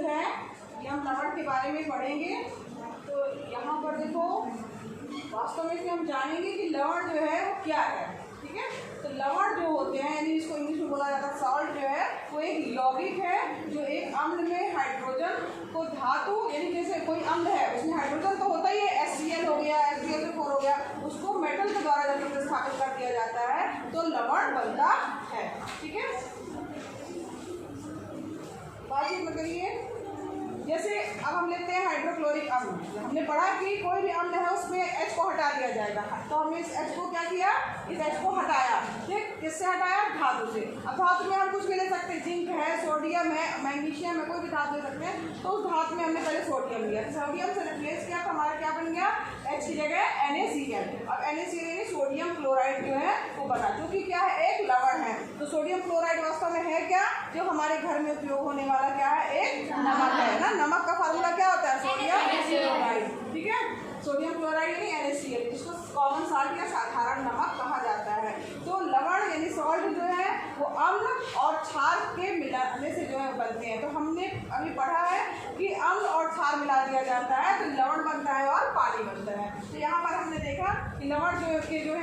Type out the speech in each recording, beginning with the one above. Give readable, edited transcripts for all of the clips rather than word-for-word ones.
जो है ये हम लवण के बारे में पढ़ेंगे। तो यहाँ पर देखो वास्तव में हम जानेंगे कि लवण जो है वो क्या है। ठीक है, तो लवण जो होते हैं यानी इसको इंग्लिश में बोला जाता है सॉल्ट, जो है वो एक यौगिक है जो एक अम्ल में हाइड्रोजन को धातु, यानी जैसे कोई अम्ल है उसमें हाइड्रोजन तो होता ही है, HCl हो गया, HCl4 हो गया, उसको मेटल के द्वारा जब प्रतिस्थापित कर दिया जाता है तो लवण बनता है। ठीक है, बातचीत में करिए। जैसे अब हम लेते हैं हाइड्रोक्लोरिक अम्ल। हमने पढ़ा कि कोई भी अम्ल है उसमें H को हटा दिया जाएगा, तो हमने इस H को क्या किया, इस H को हटाया। ठीक, किससे हटाया, धातु से। अब धातु में हम कुछ भी ले सकते हैं, जिंक है, सोडियम है, मैग्नीशियम है, कोई भी धातु ले सकते हैं। तो उस धातु में हमने पहले सोडियम लिया, सोडियम से रिप्लेस किया तो हमारा क्या बन गया, H की जगह NaCl। अब NaCl यानी सोडियम क्लोराइड जो है वो बना, जो कि क्या है, एक लवण है। तो सोडियम क्लोराइड वास्तव में है क्या, जो हमारे घर में उपयोग होने वाला क्या है, एक नमक है ना। नमक का फार्मूला क्या होता है, सोडियम क्लोराइड। ठीक है, सोडियम क्लोराइड यानी NaCl, जिसको कॉमन साल्ट या साधारण नमक कहा जाता है। तो लवण यानी सॉल्ट जो है वो अम्ल और क्षार के मिलाने से जो है बनते हैं। तो हमने अभी पढ़ा है कि अम्ल और क्षार मिला दिया जाता है तो लवण बनता है और पानी बनता है। तो यहाँ पर हमने देखा कि लवण जो है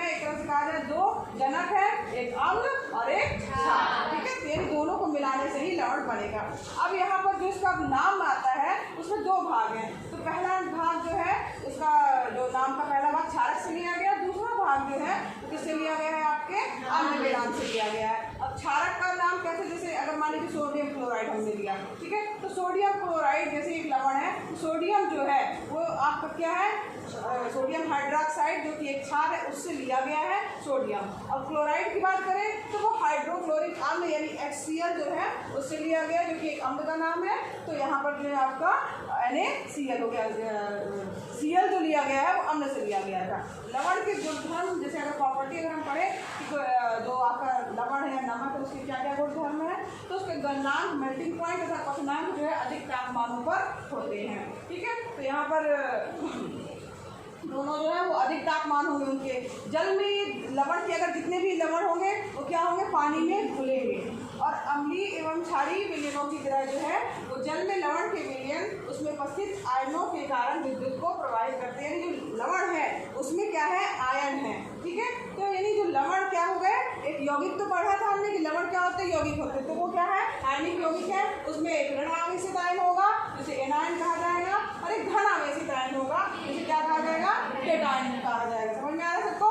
एक तरह से कहा जाए दो जनक है, एक अम्ल और एक क्षार। ठीक है, इन दोनों को मिलाने से ही लवण बनेगा। अब यहाँ पर जो इसका नाम आता है उसमें दो भाग हैं। तो पहला भाग जो है उसका जो नाम का पहला भाग क्षारक से लिया गया, दूसरा भाग जो है किससे लिया गया है, आपके अम्ल के नाम से लिया गया है। अब क्षारक का नाम कैसे, जैसे अगर मान लीजिए सोडियम क्लोराइड हमने लिया, ठीक है, तो सोडियम क्लोराइड जैसे एक लवण है, सोडियम जो है वो आपका क्या है, सोडियम हाइड्रोक्साइड जो कि एक क्षार है उससे लिया गया है सोडियम। अब क्लोराइड की बात करें तो वो हाइड्रोक्लोरिक अम्ल यानी HCl जो है उससे लिया गया, जो कि एक अम्ल का नाम है। तो यहाँ पर जो है आपका NaCl हो गया, Cl जो लिया गया है वो अम्ल से लिया गया था। लवण के गुणधर्म, जैसे अगर प्रॉपर्टी अगर हम पढ़े कि जो आपका लवण है, नमक है, उसके क्या क्या गुणधर्म है, तो उसके गलनांक, मेल्टिंग पॉइंट तथा क्वथनांक जो है अधिक तापमानों पर होते हैं। ठीक है, तो यहाँ पर दोनों जो है वो अधिक तापमान होंगे उनके। जल में लवण के अगर जितने भी लवण होंगे वो क्या होंगे, पानी में घुलेंगे। और अम्लीय एवं क्षारीय विलयनों की तरह जो है वो जल में लवण के विलयन उसमें उपस्थित आयनों के कारण विद्युत को प्रभावित करते हैं। यानी जो लवण है उसमें क्या है, आयन है। ठीक है, तो यानी जो लवण क्या हो गए, एक यौगिक तो पढ़ा था हमने कि लवण क्या होते हैं, यौगिक होते हैं। तो वो क्या है, आयनिक यौगिक है। उसमें एक ऋण आवेशित आयन होगा जिसे एनायन कहा जाएगा, और एक धन आवेशित आयन होगा जिसे क्या कहा जाएगा, केटायन कहा जाएगा। समझ में आ रहा है सबको?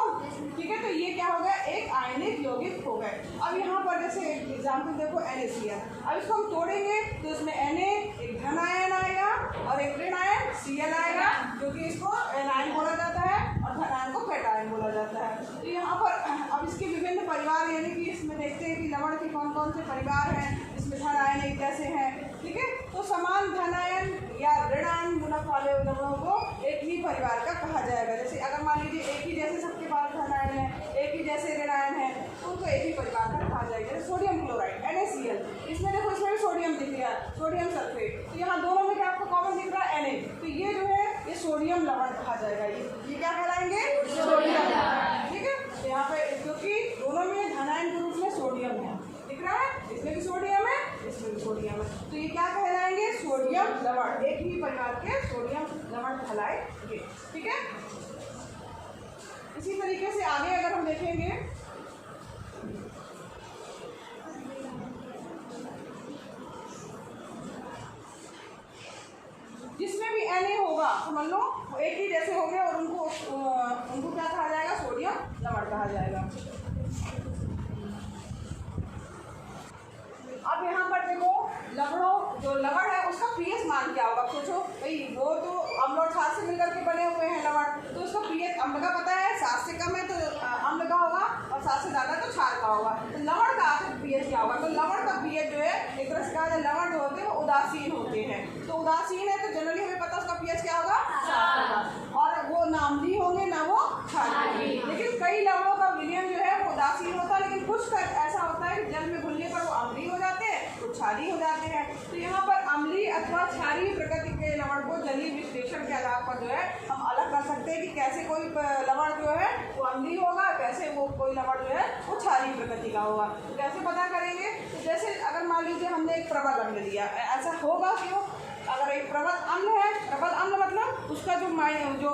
ठीक है, तो ये क्या हो गया, एक आयनिक यौगिक हो गए। अब यहाँ पर जैसे एग्जाम्पल देखो NaCl, अब इसको हम तोड़ेंगे तो इसमें Na एक धन आयन आएगा और एक ऋण आयन Cl आएगा, जो कि इसको एनायन बोला जाता है और धन आयन को केटायन बोला जाता है। तो यहाँ पर अब इसके विभिन्न परिवार, यानी कि इसमें देखते हैं कि लवण के कौन कौन से परिवार हैं। इसमें धन आयन एक जैसे हैं, ठीक है, तो समान धन आयन या ऋण आयन गुणक वाले लवणों को एक ही परिवार का कहा जाएगा। जैसे अगर मान लीजिए एक ही जैसे सबके पास धन आयन है, एक ही जैसे ऋण आयन है, तो उनको एक ही परिवार का कहा जाएगा। जैसे सोडियम क्लोराइड NaCl, इसमें देखो इसमें भी सोडियम दिख रहा है, सोडियम सल्फेट, तो यहाँ दोनों में क्या आपको कॉमन दिख रहा है, Na। तो ये जो है ये सोडियम लवण कहा जाएगा। ये क्या कहलाएंगे, सोडियम। ठीक है, तो यहाँ पे क्योंकि दोनों में धन आयन के रूप में सोडियम है, दिख रहा है, इसमें भी सोडियम है, इसमें भी सोडियम है, तो ये क्या कहलाएंगे, सोडियम लवण। एक ही परिवार के सोडियम लवण कहलाएंगे। ठीक है, इसी तरीके से आगे अगर हम देखेंगे, जिसमें भी Na होगा समझ लो वो एक ही जैसे होंगे और उनको क्या कहा जाएगा, सोडियम लवण कहा जाएगा। अब यहाँ पर देखो लवणों, जो लवण है उसका pH मान क्या होगा, सोचो भाई, वो तो अम्ल और क्षार से मिलकर के बने हुए हैं लवण, तो उसका pH अम्ल का पता है, 7 से कम है तो अम्ल का होगा और 7 से ज़्यादा तो क्षार का होगा। तो लवण का आखिर pH क्या होगा, तो लवण का pH जो है एक तरह से कहा जाए, लवण जो होते हैं वो उदासीन होते हैं। तो उदासीन है तो जनरली हमें पता उसका pH क्या होगा, 7 होगा, और वो ना अम्लीय होंगे ना वो क्षारीय। लेकिन कई लवणों का विलयन जो है वो उदासीन होता है, लेकिन कुछ ऐसा होता है कि जल में घुलने पर वो अम्लीय हो जाते हैं, तो क्षारीय हो जाते हैं। तो यहाँ पर अम्लीय अथवा क्षारीय प्रकृति के लवण को जलीय विश्लेषण के आधार पर जो है हम अलग कर सकते हैं कि कैसे कोई लवण जो है वो अम्लीय होगा, कैसे वो कोई लवण जो है वो क्षारीय प्रकृति का होगा। तो कैसे पता करेंगे, तो जैसे अगर मान लीजिए हमने एक प्रबल अम्ल लिया, ऐसा होगा क्यों, अगर एक प्रबल अम्ल है, प्रबल अम्ल मतलब उसका जो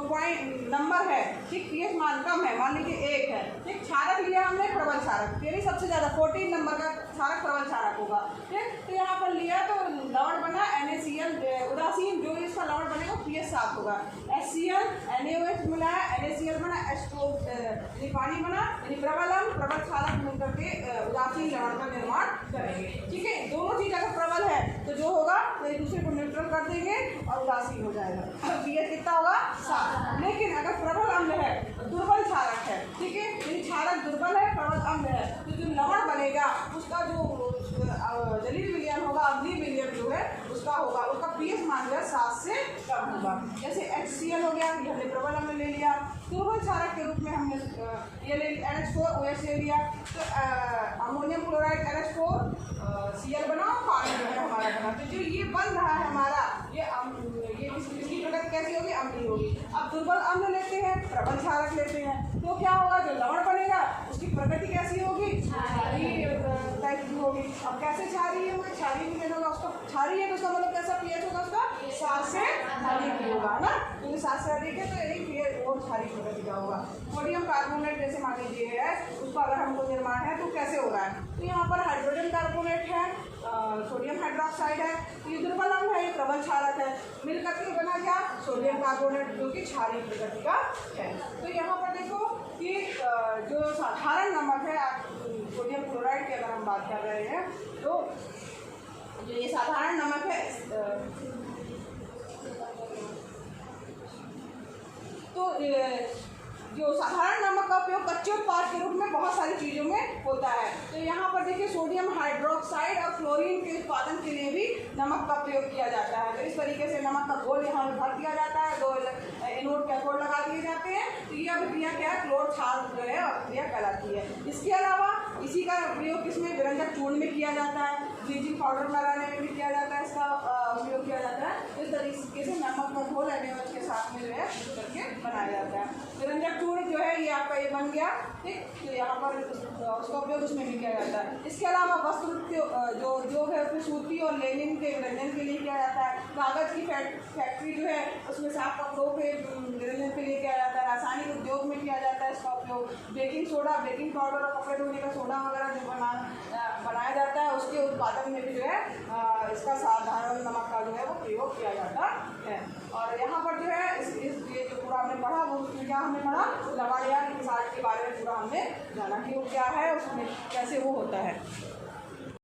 पॉइंट नंबर है, ठीक, पीएच मान कम है, मान लीजिए 1 है, ठीक। क्षारक लिया हमने प्रबल क्षारक, यानी सबसे ज़्यादा 14 नंबर का क्षारक प्रबल क्षारक होगा, ठीक। तो यहाँ पर लिया तो लवण बना NaCl, उदासीन जो इसका लवण बनेगा pH 7 होगा। HCl NaOH मिलाया, NaCl बना, H2O यानी पानी बना, यानी प्रबल अम्ल प्रबल क्षारक मिल करके उदासीन लवण का निर्माण करेंगे, ठीक है। दोनों चीज अगर प्रबल है तो जो होगा तो एक दूसरे को न्यूट्रल कर देंगे और उदासीन हो जाएगा, pH कितना होगा 7। लेकिन अगर प्रबल अम्ल है, दुर्बल क्षारक है, ठीक है, यानी क्षारक दुर्बल है, प्रबल अम्ल है, तो जो लवण बनेगा उसका जो जलीय विलयन होगा, अम्लीय विलयन जो है उसका होगा, उसका pH मान जो है 7 से कम होगा। जैसे HCl हो गया, ये हमने प्रबल अम्ल ले लिया, दुर्बल क्षारक के रूप में हमने ये ले NH4OH ले लिया, तो अमोनियम क्लोराइड NH4Cl बना, पानी जो है हमारा बना। तो जो ये बन रहा है हमारा, ये इसकी प्रकृति कैसी होगी, अम्लीय होगी। अब दुर्बल अम्ल लेते हैं, प्रबल क्षारक लेते हैं, तो क्या होगा, जो लवण बनेगा उसकी प्रकृति कैसी होगी, क्षारीय टाइप की होगी। अब कैसे क्षारीय होगा, क्षारीय भी लेना होगा, उसका क्षारीय है तो उसका मतलब कैसा pH होगा, उसका 7 से अधिक होगा ना, क्योंकि 7 से अधिक है तो यही pH और क्षारीय प्रकृति का होगा। सोडियम कार्बोनेट जैसे मान लीजिए है, उसका अगर हमको निर्माण है तो कैसे हो रहा है, तो यहाँ पर हाइड्रोजन कार्बोनेट है, सोडियम हाइड्रोक्साइड है, ये दुर्बल अम्ल है, ये प्रबल क्षारक है, मिलकर के बना क्या, सोडियम कार्बोनेट, जो कि क्षारीय प्रकृति का है। तो यहाँ पर देखो कि जो साधारण नमक है, सोडियम क्लोराइड की अगर हम बात कर रहे हैं, तो जो ये साधारण नमक है, तो जो साधारण नमक का उपयोग कच्चे उत्पाद के रूप में बहुत सारी चीज़ों में होता है। तो यहाँ पर देखिए सोडियम हाइड्रोक्साइड और क्लोरीन के उत्पादन के लिए भी नमक का प्रयोग किया जाता है। तो इस तरीके से नमक का घोल यहाँ पर भर दिया जाता है, 2 एनोड कैथोड लगा दिए जाते हैं, तो यह अभिक्रिया क्या है, क्लोर क्षार जो है अभिक्रिया कहलाती है। इसके अलावा इसी का प्रयोग किसमें, व्यंजक चूर्ण में किया जाता है, ब्लीचिंग पाउडर लगाने में भी किया जाता है, इसका उपयोग किया जाता है। इस तरीके से नमक का घोल NaOH के साथ में जो है करके बनाया जाता है। व्यंजक चूर्ण जो है ये आपका ये बन गया, ठीक, तो यहाँ पर उसका उपयोग उसमें भी किया जाता है। इसके अलावा वस्त्र जो उद्योग है उसमें सूती और लेनिन के व्यंजन के लिए किया जाता है। कागज़ की फैक्ट्री जो है उसमें साफ कपड़ों के व्यंजन के लिए किया जाता है। रासायनिक उद्योग में किया जाता है इसका उपयोग। बेकिंग सोडा, बेकिंग पाउडर और कपड़े धोने का सोडा वगैरह जो बनाया जाता है उसके उत्पादन में भी जो है इसका साधारण नमक का जो है वो प्रयोग किया जाता है। और यहाँ पर जो है ये जो पूरा हमने पढ़ा वो उसमें क्या हमने पढ़ा, लवण या साल्ट के बारे में पूरा हमने जाना कि वो क्या है, उसमें कैसे वो होता है।